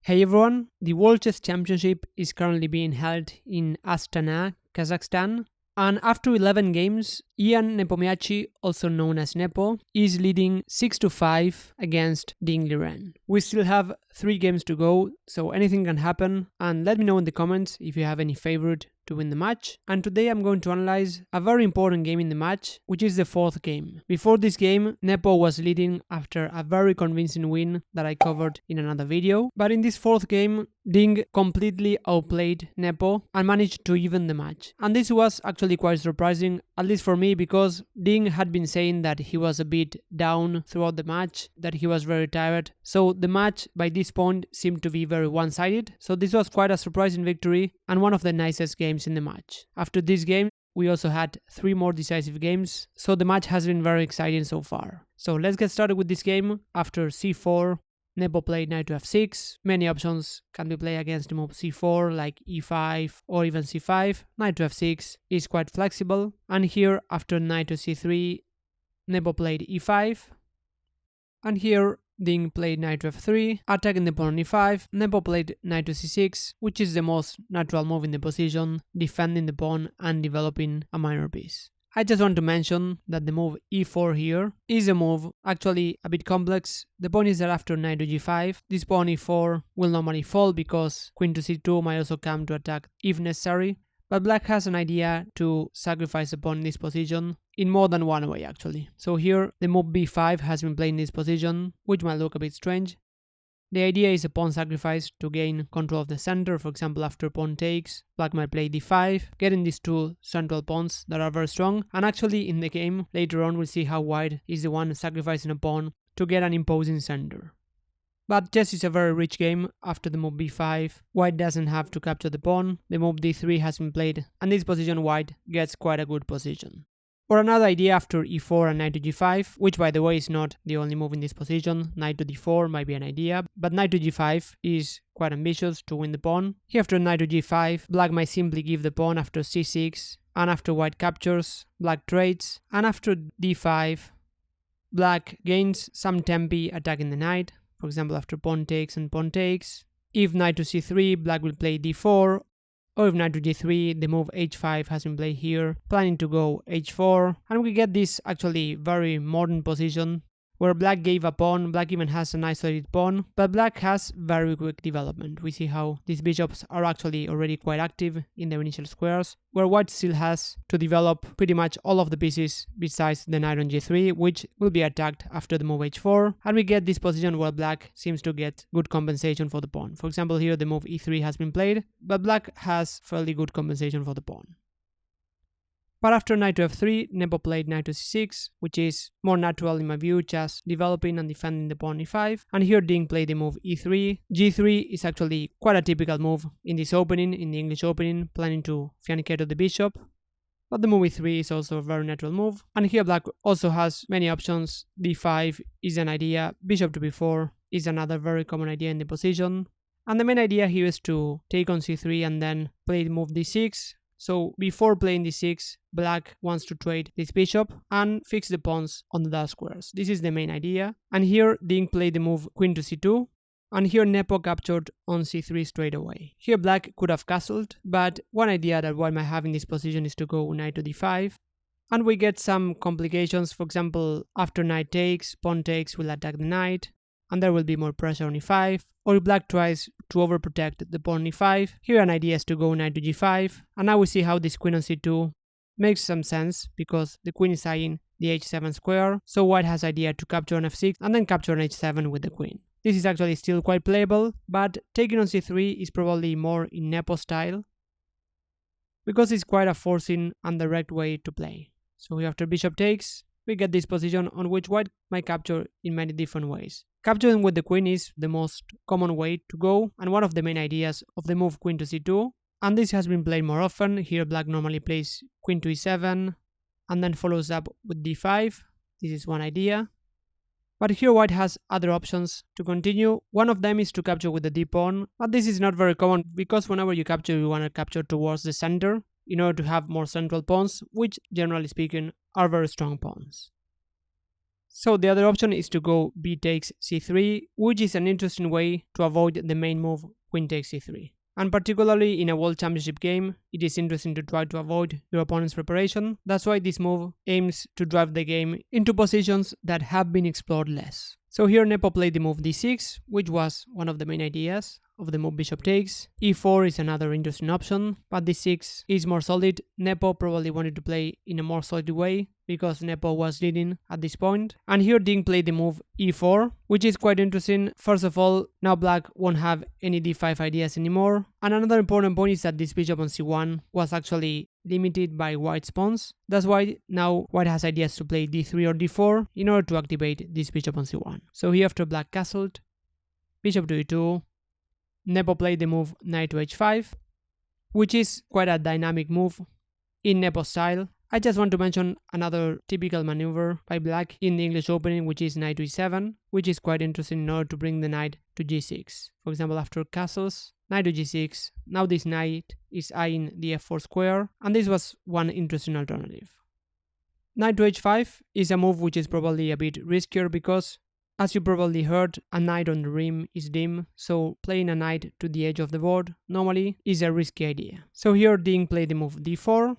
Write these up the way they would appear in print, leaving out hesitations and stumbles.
Hey everyone, the World Chess Championship is currently being held in Astana, Kazakhstan. And after 11 games, Ian Nepomniachtchi, also known as Nepo, is leading 6 to 5 against Ding Liren. We still have 3 games to go, so anything can happen. And let me know in the comments if you have any favorite to win the match. And today I'm going to analyze a very important game in the match, which is the 4th game. Before this game, Nepo was leading after a very convincing win that I covered in another video. But in this 4th game, Ding completely outplayed Nepo and managed to even the match. And this was actually quite surprising, at least for me, because Ding had been saying that he was a bit down throughout the match, that he was very tired. So the match by this point seemed to be very one-sided. So this was quite a surprising victory and one of the nicest games in the match. After this game, we also had 3 more decisive games, so the match has been very exciting so far. So let's get started with this game. After c4, Nepo played knight to f6. Many options can be played against the move c4, like e5 or even c5. Knight to f6 is quite flexible. And here, after knight to c3, Nepo played e5. And here, Ding played knight to f3, attacking the pawn on e5. Nepo played knight to c6, which is the most natural move in the position, defending the pawn and developing a minor piece. I just want to mention that the move e4 here is a move actually a bit complex. The point is that after knight to g5, this pawn e4 will normally fall because queen to c2 might also come to attack if necessary. But black has an idea to sacrifice the pawn in this position in more than one way actually. So here the move b5 has been played in this position, which might look a bit strange. The idea is a pawn sacrifice to gain control of the center. For example, after pawn takes, black might play d5, getting these 2 central pawns that are very strong. And actually in the game, later on we'll see how white is the one sacrificing a pawn to get an imposing center. But chess is a very rich game. After the move b5, white doesn't have to capture the pawn. The move d3 has been played, and this position white gets quite a good position. Or another idea after e4 and knight to g5, which by the way is not the only move in this position. Knight to d4 might be an idea, but knight to g5 is quite ambitious to win the pawn. Here after knight to g5, black might simply give the pawn after c6, and after white captures, black trades, and after d5, black gains some tempi attacking the knight. For example, after pawn takes and pawn takes. If knight to c3, black will play d4, or if knight to g3, the move h5 has been played here, planning to go h4, and we get this actually very modern position where black gave a pawn. Black even has an isolated pawn, but black has very quick development. We see how these bishops are actually already quite active in their initial squares, where white still has to develop pretty much all of the pieces besides the knight on g3, which will be attacked after the move h4, and we get this position where black seems to get good compensation for the pawn. For example, here the move e3 has been played, but black has fairly good compensation for the pawn. But after knight to f3, Nepo played knight to c6, which is more natural in my view, just developing and defending the pawn e5. And here Ding played the move e3. g3 is actually quite a typical move in this opening, in the English opening, planning to fianchetto the bishop. But the move e3 is also a very natural move. And here black also has many options. d5 is an idea, bishop to b4 is another very common idea in the position. And the main idea here is to take on c3 and then play the move d6. So before playing d6, black wants to trade this bishop and fix the pawns on the dark squares. This is the main idea. And here Ding played the move queen to c2. And here Nepo captured on c3 straight away. Here black could have castled, but one idea that white might have in this position is to go knight to d5. And we get some complications. For example, after knight takes, pawn takes will attack the knight, and there will be more pressure on e5. Or if black tries to overprotect the pawn on e5, here an idea is to go knight to g5, and now we see how this queen on c2 makes some sense, because the queen is eyeing the h7 square, so white has idea to capture on f6 and then capture on h7 with the queen. This is actually still quite playable, but taking on c3 is probably more in Nepo style, because it's quite a forcing and direct way to play. So here after bishop takes, we get this position on which white might capture in many different ways. Capturing with the queen is the most common way to go, and one of the main ideas of the move queen to c2, and this has been played more often. Here black normally plays queen to e7 and then follows up with d5. This is one idea. But here white has other options to continue. One of them is to capture with the d-pawn, but this is not very common because whenever you capture, you want to capture towards the center in order to have more central pawns, which generally speaking are very strong pawns. So the other option is to go b takes c3, which is an interesting way to avoid the main move queen takes c3. And particularly in a World Championship game, it is interesting to try to avoid your opponent's preparation. That's why this move aims to drive the game into positions that have been explored less. So here Nepo played the move d6, which was one of the main ideas of the move bishop takes. e4 is another interesting option, but d6 is more solid. Nepo probably wanted to play in a more solid way because Nepo was leading at this point. And here Ding played the move e4, which is quite interesting. First of all, now black won't have any d5 ideas anymore. And another important point is that this bishop on c1 was actually limited by white's pawns. That's why now white has ideas to play d3 or d4 in order to activate this bishop on c1. So here after black castled, bishop to e2, Nepo played the move knight to h5, which is quite a dynamic move in Nepo style. I just want to mention another typical maneuver by black in the English Open, which is knight to e7, which is quite interesting in order to bring the knight to g6. For example, after castles, knight to g6, now this knight is eyeing the f4 square, and this was one interesting alternative. Knight to h5 is a move which is probably a bit riskier because, as you probably heard, a knight on the rim is dim, so playing a knight to the edge of the board normally is a risky idea. So here Ding played the move d4,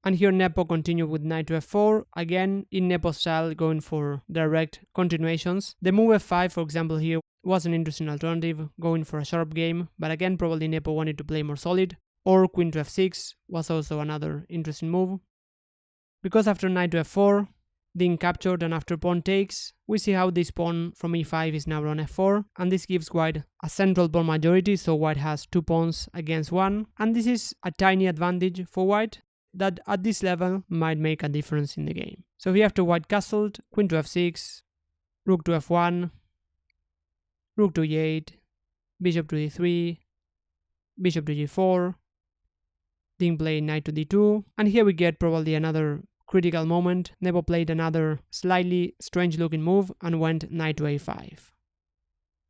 and here Nepo continued with knight to f4, again in Nepo style going for direct continuations. The move f5, for example, here was an interesting alternative, going for a sharp game, but again probably Nepo wanted to play more solid, or queen to f6 was also another interesting move. Because after knight to f4, Ding captured, and after pawn takes, we see how this pawn from e5 is now on f4, and this gives white a central pawn majority, so white has 2 pawns against 1, and this is a tiny advantage for white that at this level might make a difference in the game. So here after white castled, queen to f6, rook to f1, rook to e8, bishop to e3, bishop to g4, Ding played knight to d2, and here we get probably another critical moment. Nepo played another slightly strange looking move and went knight to a5.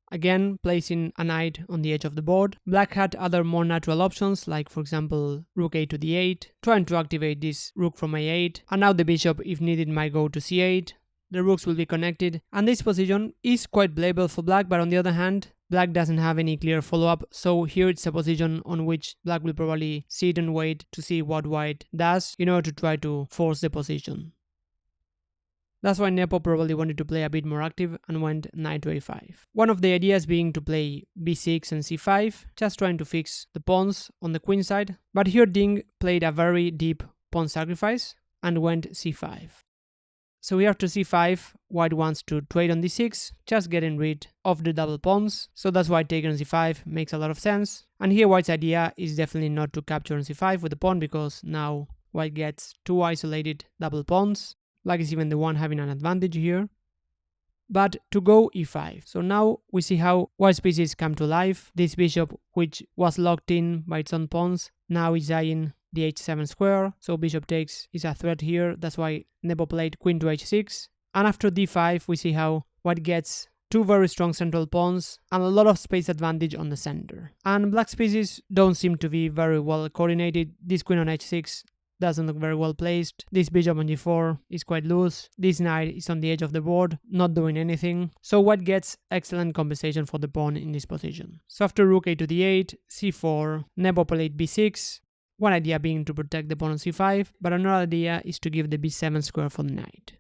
Again, placing a knight on the edge of the board. Black had other more natural options, like for example rook a to d8, trying to activate this rook from a8, and now the bishop, if needed, might go to c8. The rooks will be connected, and this position is quite playable for black, but on the other hand, black doesn't have any clear follow-up, so here it's a position on which black will probably sit and wait to see what white does in order to try to force the position. That's why Nepo probably wanted to play a bit more active and went knight to a5. One of the ideas being to play b6 and c5, just trying to fix the pawns on the queen side, but here Ding played a very deep pawn sacrifice and went c5. So here after c5, white wants to trade on d6, just getting rid of the double pawns, so that's why taking on c5 makes a lot of sense. And here white's idea is definitely not to capture on c5 with the pawn, because now white gets 2 isolated double pawns. Black is even the one having an advantage here. But to go e5. So now we see how white's pieces come to life. This bishop, which was locked in by its own pawns, now is eyeing the h7 square, so bishop takes is a threat here. That's why Nepo played queen to h6. And after d5, we see how white gets 2 very strong central pawns and a lot of space advantage on the center. And black's pieces don't seem to be very well coordinated. This queen on h6 doesn't look very well placed. This bishop on g4 is quite loose. This knight is on the edge of the board, not doing anything. So white gets excellent compensation for the pawn in this position. So after rook a to d8, c4, Nepo played b6. One idea being to protect the pawn on c5, but another idea is to give the b7 square for the knight.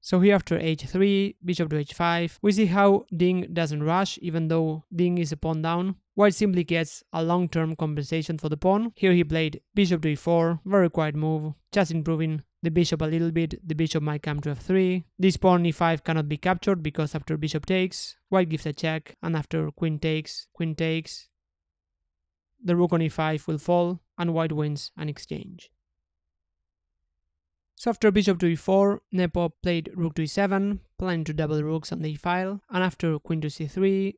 So here after h3, bishop to h5, we see how Ding doesn't rush, even though Ding is a pawn down. White simply gets a long-term compensation for the pawn. Here he played bishop to e4, very quiet move, just improving the bishop a little bit. The bishop might come to f3. This pawn e5 cannot be captured because after bishop takes, white gives a check, and after queen takes, the rook on e5 will fall, and white wins an exchange. So after bishop to e4, Nepo played rook to e7, planning to double rooks on the e-file, and after queen to c3,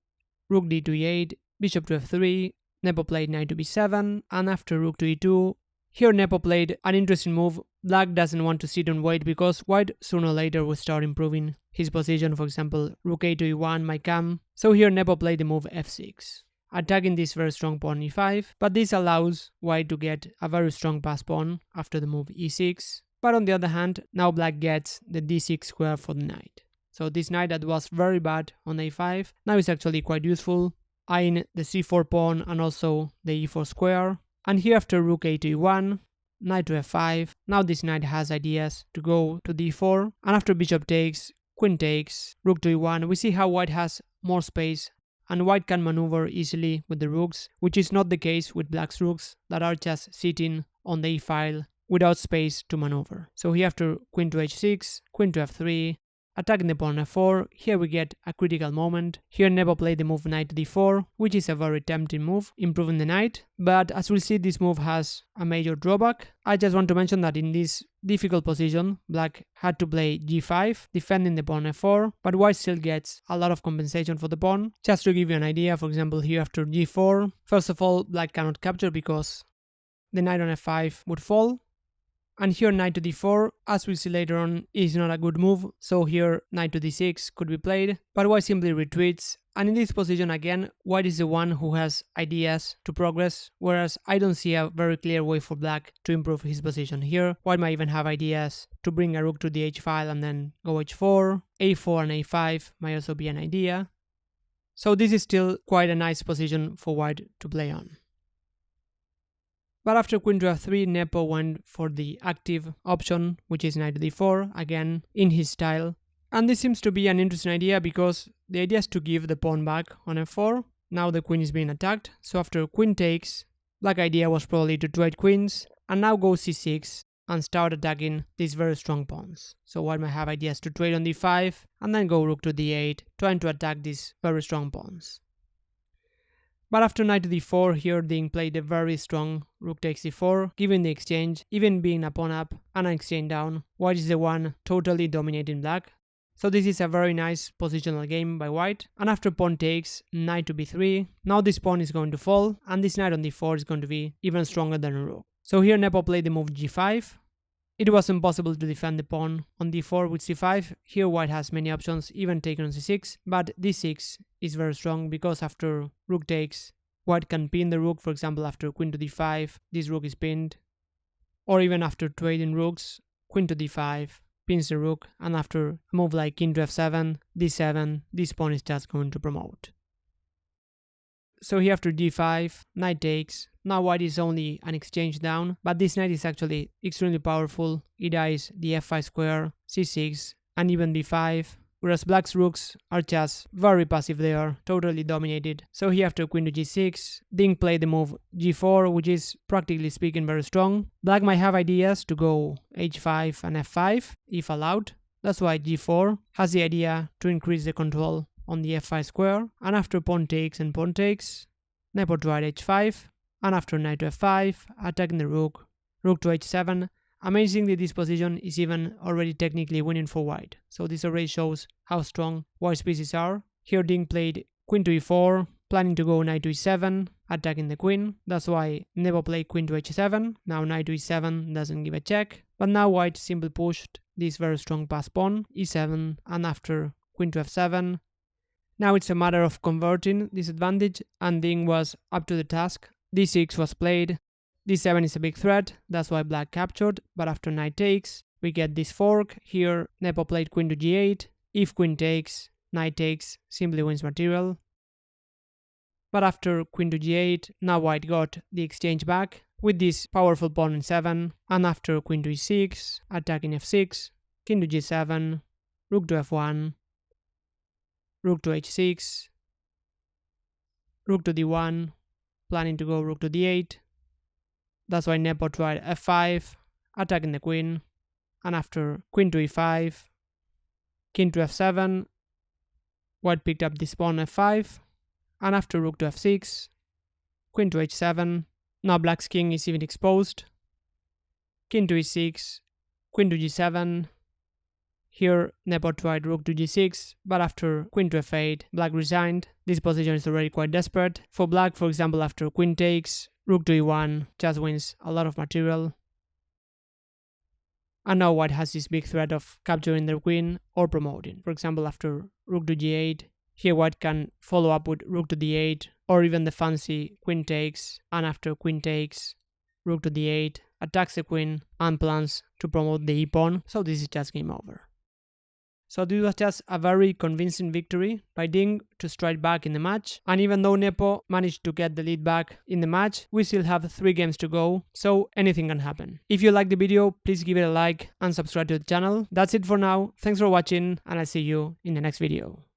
rook d to e8, bishop to f3, Nepo played knight to b7, and after rook to e2, here Nepo played an interesting move. Black doesn't want to sit and wait because white sooner or later will start improving his position. For example, rook a to e1 might come, so here Nepo played the move f6. Attacking this very strong pawn e5, but this allows white to get a very strong pass pawn after the move e6. But on the other hand, now black gets the d6 square for the knight. So this knight that was very bad on a5 now is actually quite useful, eyeing the c4 pawn and also the e4 square. And here after rook a to e1, knight to f5, now this knight has ideas to go to d4, and after bishop takes, queen takes, rook to e1, we see how white has more space and white can maneuver easily with the rooks, which is not the case with black's rooks that are just sitting on the e-file without space to maneuver. So here after queen to h6, queen to f3, attacking the pawn f4, here we get a critical moment. Here Nepo played the move knight to d4, which is a very tempting move, improving the knight, but as we'll see this move has a major drawback. I just want to mention that in this difficult position, black had to play g5, defending the pawn f4, but white still gets a lot of compensation for the pawn. Just to give you an idea, for example here after g4, first of all black cannot capture because the knight on f5 would fall. And here knight to d4, as we'll see later on, is not a good move, so here knight to d6 could be played, but white simply retreats, and in this position again, white is the one who has ideas to progress, whereas I don't see a very clear way for black to improve his position. Here, white might even have ideas to bring a rook to the h-file and then go h4, a4 and a5 might also be an idea. So this is still quite a nice position for white to play on. But after queen to f3, Nepo went for the active option, which is knight to d4, again in his style. And this seems to be an interesting idea because the idea is to give the pawn back on f4. Now the queen is being attacked, so after queen takes, black idea was probably to trade queens, and now go c6 and start attacking these very strong pawns. So white might have ideas to trade on d5, and then go rook to d8, trying to attack these very strong pawns. But after knight to d4, here Ding played a very strong rook takes d4, giving the exchange, even being a pawn up and an exchange down. White is the one totally dominating black. So this is a very nice positional game by white. And after pawn takes, knight to b3, now this pawn is going to fall, and this knight on d4 is going to be even stronger than a rook. So here Nepo played the move g5. It was impossible to defend the pawn on d4 with c5. Here white has many options, even taking on c6, but d6 is very strong because after rook takes, white can pin the rook. For example, after queen to d5, this rook is pinned. Or even after trading rooks, queen to d5 pins the rook, and after a move like king to f7, d7, this pawn is just going to promote. So here after d5, knight takes. Now white is only an exchange down, but this knight is actually extremely powerful. It eyes the f5 square, c6, and even b5, whereas black's rooks are just very passive there, totally dominated. So here after queen to g6, Ding played the move g4, which is practically speaking very strong. Black might have ideas to go h5 and f5, if allowed. That's why g4 has the idea to increase the control on the f5 square, and after pawn takes and pawn takes, Nepo tried h5, and after knight to f5, attacking the rook, rook to h7. Amazingly, this position is even already technically winning for white, so this already shows how strong white's pieces are. Here Ding played queen to e4, planning to go knight to e7, attacking the queen. That's why Nepo played queen to h7, now knight to e7 doesn't give a check, but now white simply pushed this very strong pass pawn, e7, and after queen to f7, now it's a matter of converting this advantage, and Ding was up to the task. d6 was played, d7 is a big threat, that's why black captured, but after knight takes, we get this fork. Here Nepo played queen to g8, if queen takes, knight takes, simply wins material. But after queen to g8, now white got the exchange back with this powerful pawn in 7, and after queen to e6, attacking f6, king to g7, rook to f1, rook to h6, rook to d1, planning to go rook to d8. That's why Nepo tried f5, attacking the queen, and after queen to e5, king to f7, white picked up this pawn f5, and after rook to f6, queen to h7, now black's king is even exposed, king to e6, queen to g7. Here Nepo tried rook to g6, but after queen to f8, black resigned. This position is already quite desperate. For black, for example, after queen takes, rook to e1 just wins a lot of material. And now white has this big threat of capturing their queen or promoting. For example, after rook to g8, here white can follow up with rook to d8, or even the fancy queen takes, and after queen takes, rook to d8, attacks the queen and plans to promote the e-pawn, so this is just game over. So this was just a very convincing victory by Ding to strike back in the match. And even though Nepo managed to get the lead back in the match, we still have 3 games to go, so anything can happen. If you like the video, please give it a like and subscribe to the channel. That's it for now. Thanks for watching, and I'll see you in the next video.